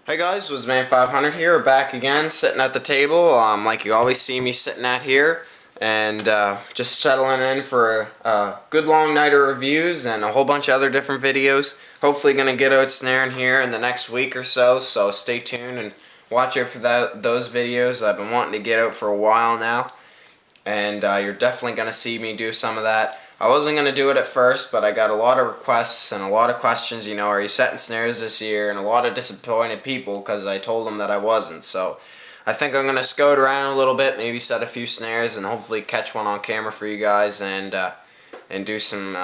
Hey guys, Woodsman 500 here, back again, sitting at the table, like you always see me sitting at here, and just settling in for a good long night of reviews and a whole bunch of other different videos. Hopefully going to get out snaring here in the next week or so stay tuned and watch out for those videos. I've been wanting to get out for a while now, and you're definitely going to see me do some of that. I wasn't going to do it at first, but I got a lot of requests and a lot of questions, you know, are you setting snares this year? And a lot of disappointed people because I told them that I wasn't. So I think I'm going to scout around a little bit, maybe set a few snares and hopefully catch one on camera for you guys and do some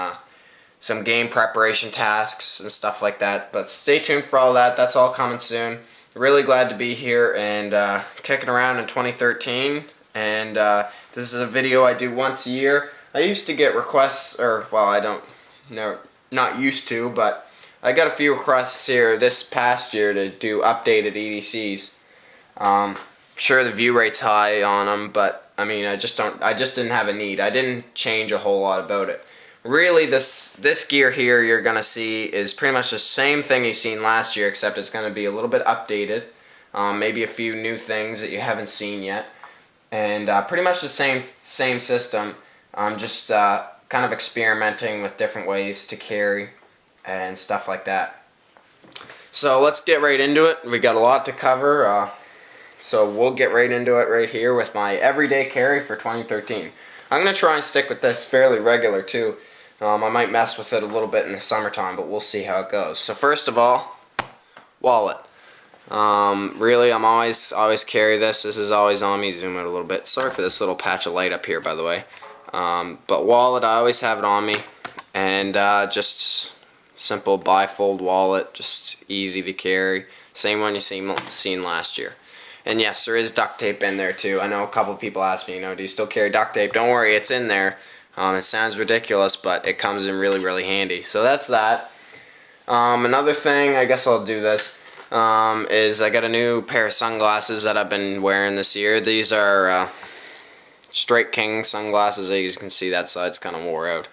game preparation tasks and stuff like that. But stay tuned for all that. That's all coming soon. Really glad to be here and kicking around in 2013. And this is a video I do once a year. I used to get requests, or, well, I don't know, not used to, but I got a few requests here this past year to do updated EDCs. Sure, the view rate's high on them, but I mean, I just didn't have a need. I didn't change a whole lot about it. Really, this gear here you're gonna see is pretty much the same thing you've seen last year, except it's gonna be a little bit updated. Maybe a few new things that you haven't seen yet, and pretty much the same system. I'm just kind of experimenting with different ways to carry and stuff like that. So let's get right into it. We got a lot to cover, so we'll get right into it right here with my everyday carry for 2013. I'm going to try and stick with this fairly regular too. I might mess with it a little bit in the summertime, but we'll see how it goes. So first of all, wallet. Really, I'm always carry this. This is always on me. Zoom out a little bit. Sorry for this little patch of light up here, by the way. But wallet, I always have it on me, and just simple bifold wallet, just easy to carry. Same one you seen last year. And yes, there is duct tape in there too. I know a couple of people ask me, you know, do you still carry duct tape? Don't worry, it's in there. It sounds ridiculous, but it comes in really, really handy. So that's that. Another thing, I guess I'll do this, is I got a new pair of sunglasses that I've been wearing this year. These are Strike King sunglasses. As you can see, that side's kind of wore out.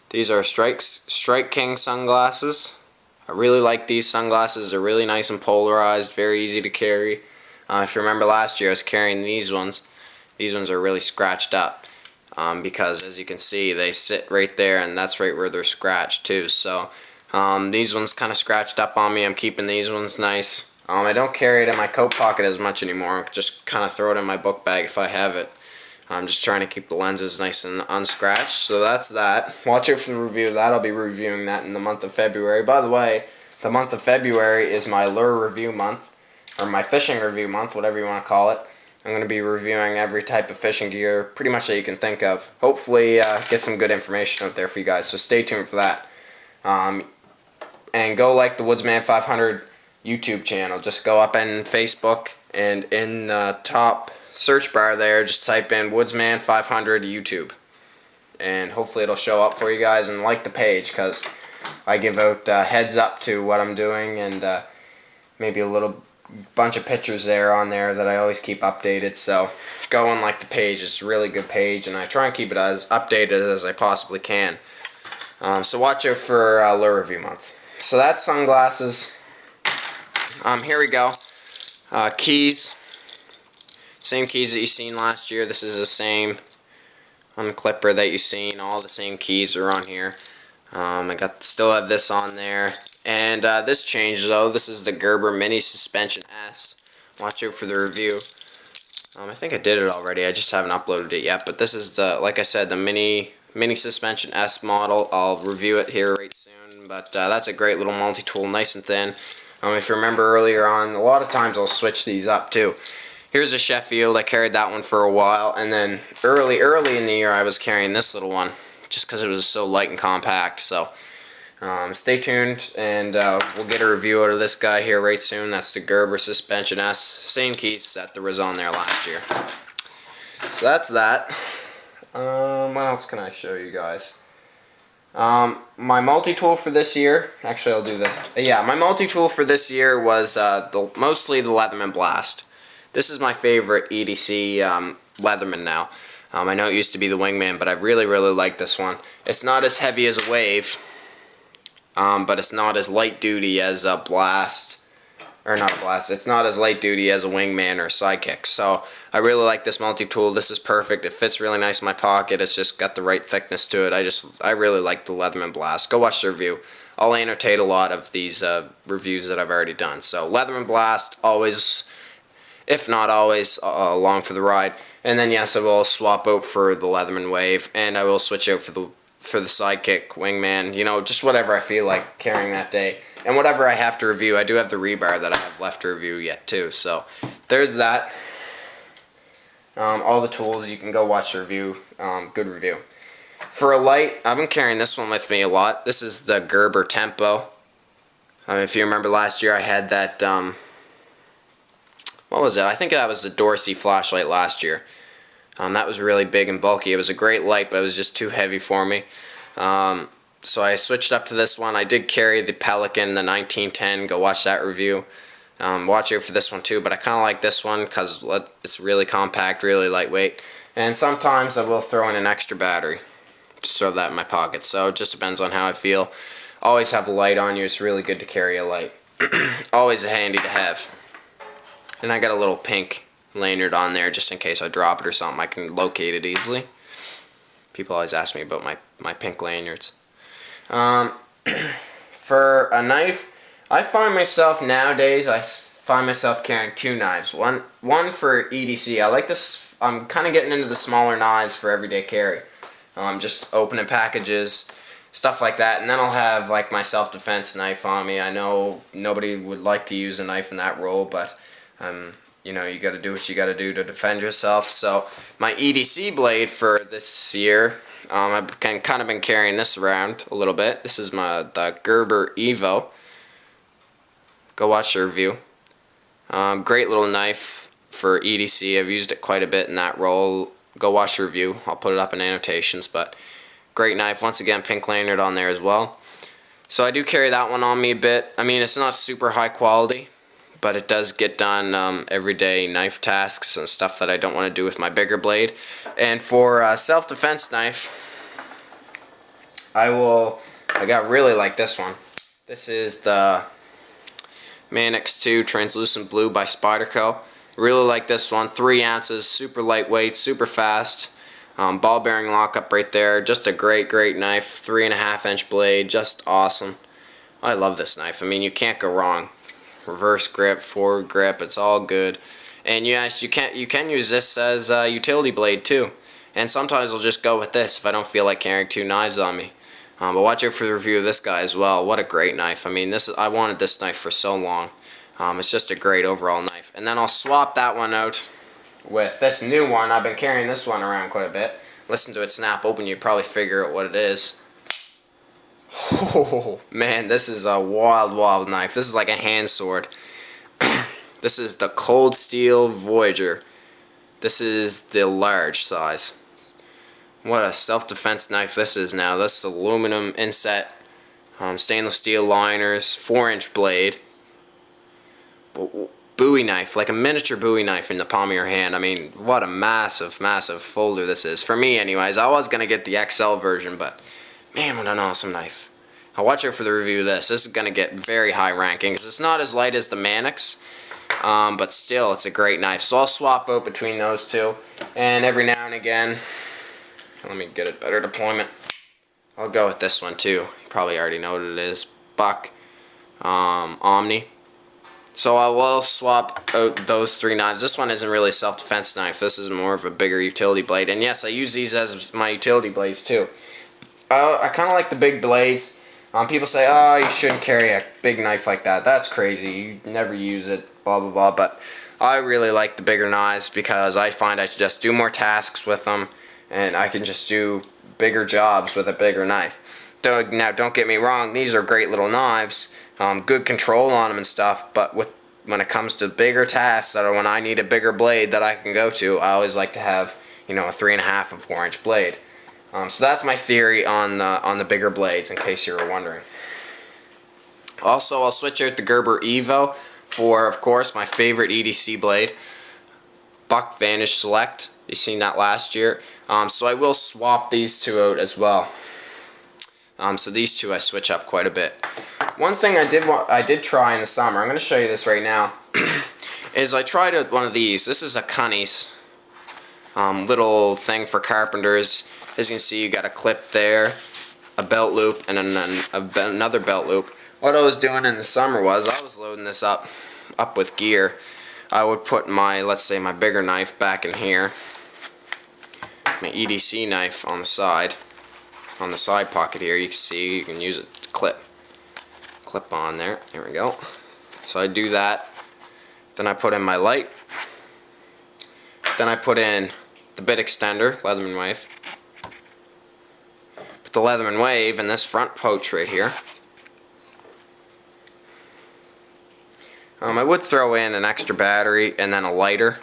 These are Strike King sunglasses. I really like these sunglasses. They're really nice and polarized, very easy to carry. If you remember last year, I was carrying these ones. These ones are really scratched up because, as you can see, they sit right there, and that's right where they're scratched too. So these ones kind of scratched up on me. I'm keeping these ones nice. I don't carry it in my coat pocket as much anymore. Just kind of throw it in my book bag if I have it. I'm just trying to keep the lenses nice and unscratched, so that's that. Watch out for the review of that. I'll be reviewing that in the month of February. By the way, the month of February is my lure review month, or my fishing review month, whatever you want to call it. I'm going to be reviewing every type of fishing gear, pretty much that you can think of. Hopefully get some good information out there for you guys, so stay tuned for that. And go like the Woodsman 500 YouTube channel. Just go up in Facebook, and in the top search bar there, just type in Woodsman 500 YouTube, and hopefully it'll show up for you guys. And like the page, because I give out heads up to what I'm doing, and maybe a little bunch of pictures there on there that I always keep updated. So go and like the page. It's a really good page, and I try and keep it as updated as I possibly can. So watch out for lure review month. So that's sunglasses. Here we go. Keys. Same keys that you seen last year. This is the same unclipper that you seen. All the same keys are on here. I still have this on there. And this changed though. This is the Gerber Mini Suspension S. Watch out for the review. I think I did it already. I just haven't uploaded it yet. But this is the, like I said, the Mini Suspension S model. I'll review it here right soon. But that's a great little multi-tool, nice and thin. If you remember earlier on, a lot of times I'll switch these up too. Here's a Sheffield. I carried that one for a while, and then early in the year I was carrying this little one just because it was so light and compact. So stay tuned, and we'll get a review out of this guy here right soon. That's the Gerber Suspension S. Same keys that there was on there last year. So that's that. What else can I show you guys? My multi-tool for this year, actually I'll do this. Yeah, my multi-tool for this year was mostly the Leatherman Blast. This is my favorite EDC Leatherman now. I know it used to be the Wingman, but I really, really like this one. It's not as heavy as a Wave, but it's not as light duty as a Blast or not a blast, it's not as light duty as a wingman or a sidekick. So I really like this multi-tool. This is perfect. It fits really nice in my pocket. It's just got the right thickness to it. I really like the Leatherman Blast. Go watch the review. I'll annotate a lot of these reviews that I've already done. So Leatherman Blast, always, if not always, along for the ride. And then yes, I will swap out for the Leatherman Wave, and I will switch out for the sidekick, wingman, you know, just whatever I feel like carrying that day. And whatever I have to review. I do have the rebar that I have left to review yet too. So there's that. All the tools, you can go watch the review. Good review. For a light, I've been carrying this one with me a lot. This is the Gerber Tempo. If you remember last year, I had that, what was it? I think that was the Dorsey flashlight last year. That was really big and bulky. It was a great light, but it was just too heavy for me. So I switched up to this one. I did carry the Pelican, the 1910. Go watch that review. Watch out for this one too, but I kind of like this one because it's really compact, really lightweight. And sometimes I will throw in an extra battery. Just throw that in my pocket. So it just depends on how I feel. Always have a light on you. It's really good to carry a light. Always handy to have. And I got a little pink lanyard on there just in case I drop it or something. I can locate it easily. People always ask me about my pink lanyards. For a knife, I find myself nowadays, carrying two knives. One for EDC. I like this. I'm kind of getting into the smaller knives for everyday carry. Just opening packages, stuff like that. And then I'll have like my self-defense knife on me. I know nobody would like to use a knife in that role, but you know, you got to do what you got to do to defend yourself. So my EDC blade for this year, I've kind of been carrying this around a little bit. This is the Gerber Evo. Go watch the review. Great little knife for EDC. I've used it quite a bit in that role. Go watch the review. I'll put it up in annotations, but great knife. Once again, pink lanyard on there as well. So I do carry that one on me a bit. I mean, it's not super high quality, but it does get done everyday knife tasks and stuff that I don't want to do with my bigger blade. And for a self-defense knife, I got really like this one. This is the Man X2 Translucent Blue by Spyderco. Really like this one. 3 ounces, super lightweight, super fast. Ball bearing lockup right there. Just a great knife. 3.5-inch blade, just awesome. I love this knife. I mean, you can't go wrong. Reverse grip, forward grip, it's all good. And yes, you can use this as a utility blade too. And sometimes I'll just go with this if I don't feel like carrying two knives on me. But watch out for the review of this guy as well. What a great knife. I mean, I wanted this knife for so long. It's just a great overall knife. And then I'll swap that one out with this new one. I've been carrying this one around quite a bit. Listen to it snap open, you probably figure out what it is. Oh man, this is a wild knife. This is like a hand sword. This is the Cold Steel Voyager. This is the large size. What a self-defense knife this is now. This is aluminum inset, stainless steel liners, 4-inch blade. Bowie knife, like a miniature Bowie knife in the palm of your hand. I mean, what a massive folder this is. For me anyways. I was going to get the XL version, but man, what an awesome knife. I'll watch out for the review of this. This is going to get very high rankings. It's not as light as the Manix, but still, it's a great knife. So I'll swap out between those two. And every now and again, let me get a better deployment. I'll go with this one too. You probably already know what it is. Buck Omni. So I will swap out those 3 knives. This one isn't really a self-defense knife. This is more of a bigger utility blade. And yes, I use these as my utility blades too. I kind of like the big blades. People say, oh, you shouldn't carry a big knife like that. That's crazy. You never use it, blah, blah, blah. But I really like the bigger knives because I find I just do more tasks with them. And I can just do bigger jobs with a bigger knife. Now, don't get me wrong. These are great little knives. Good control on them and stuff. But when it comes to bigger tasks, that are when I need a bigger blade that I can go to, I always like to have, you know, a 3.5 and 4-inch blade. So that's my theory on the bigger blades, in case you were wondering. Also, I'll switch out the Gerber Evo for, of course, my favorite EDC blade, Buck Vantage Select. You've seen that last year. So I will swap these two out as well. So these two I switch up quite a bit. One thing I did try in the summer, I'm going to show you this right now, is I tried one of these. This is a Cunny's little thing for carpenters. As you can see, you got a clip there, a belt loop, and another belt loop. What I was doing in the summer was I was loading this up with gear. I would put my, let's say, my bigger knife back in here, my EDC knife on the side pocket here. You can see, you can use it to clip on there. There we go. So I do that. Then I put in my light. Then I put in the bit extender, Leatherman Wave. Put the Leatherman Wave in this front pouch right here. I would throw in an extra battery and then a lighter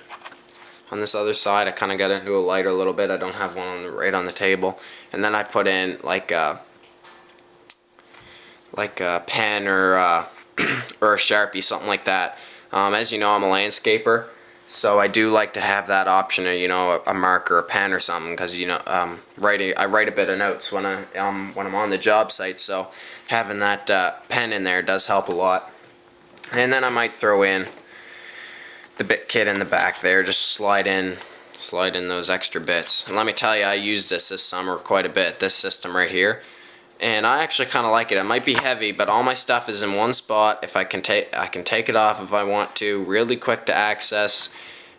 on this other side. I kind of got into a lighter a little bit. I don't have one right on the table. And then I put in like a pen or a Sharpie, something like that. As you know, I'm a landscaper, so I do like to have that option of, you know, a marker, a pen or something, because, you know, I write a bit of notes when I'm on the job site, so having that pen in there does help a lot. And then I might throw in the bit kit in the back there, just slide in those extra bits. And let me tell you, I used this summer quite a bit, this system right here. And I actually kind of like it. It might be heavy, but all my stuff is in one spot. If I can take it off if I want to, really quick to access.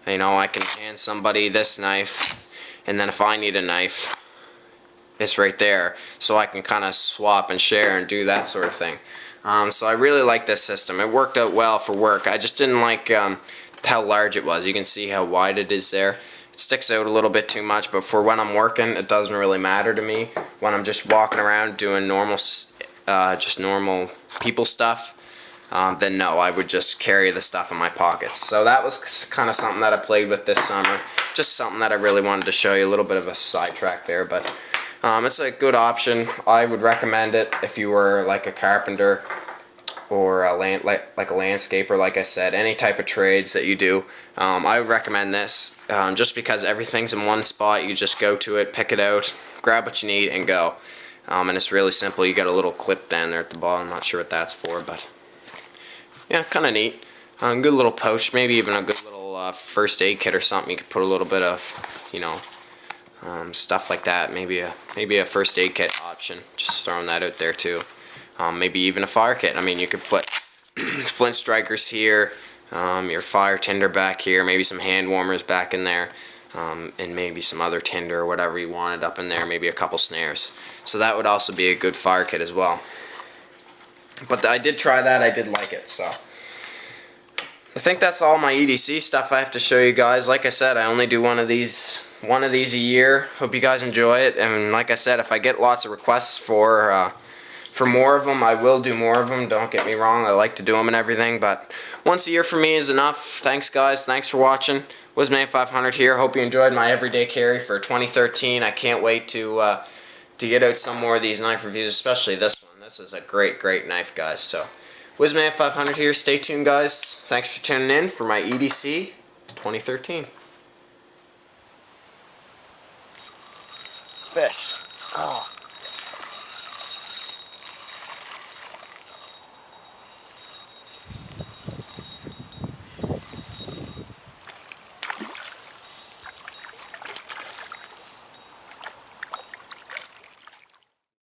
You know, I can hand somebody this knife, and then if I need a knife, it's right there. So I can kind of swap and share and do that sort of thing. So I really like this system. It worked out well for work. I just didn't like how large it was. You can see how wide it is there. It sticks out a little bit too much, but for when I'm working, it doesn't really matter to me. When I'm just walking around doing normal, just normal people stuff, then no, I would just carry the stuff in my pockets. So that was kind of something that I played with this summer. Just something that I really wanted to show you. A little bit of a sidetrack there, but it's a good option. I would recommend it if you were like a carpenter or like a landscaper, like I said, any type of trades that you do. I would recommend this just because everything's in one spot. You just go to it, pick it out, grab what you need, and go. And it's really simple. You got a little clip down there at the bottom. I'm not sure what that's for, but yeah, kind of neat. Good little pouch, maybe even a good little first aid kit or something. You could put a little bit of, you know, stuff like that. Maybe a first aid kit option. Just throwing that out there too. Maybe even a fire kit. I mean, you could put flint strikers here, your fire tinder back here, maybe some hand warmers back in there, and maybe some other tinder or whatever you wanted up in there, maybe a couple snares. So that would also be a good fire kit as well. But I did try that, I did like it, so. I think that's all my EDC stuff I have to show you guys. Like I said, I only do one of these a year. Hope you guys enjoy it, and like I said, if I get lots of requests for more of them, I will do more of them. Don't get me wrong, I like to do them and everything, but once a year for me is enough. Thanks guys, thanks for watching. WizMan500 here. Hope you enjoyed my everyday carry for 2013. I can't wait to get out some more of these knife reviews, especially this one. This is a great knife, guys. So WizMan500 here. Stay tuned, guys. Thanks for tuning in for my EDC 2013. Fish. Oh.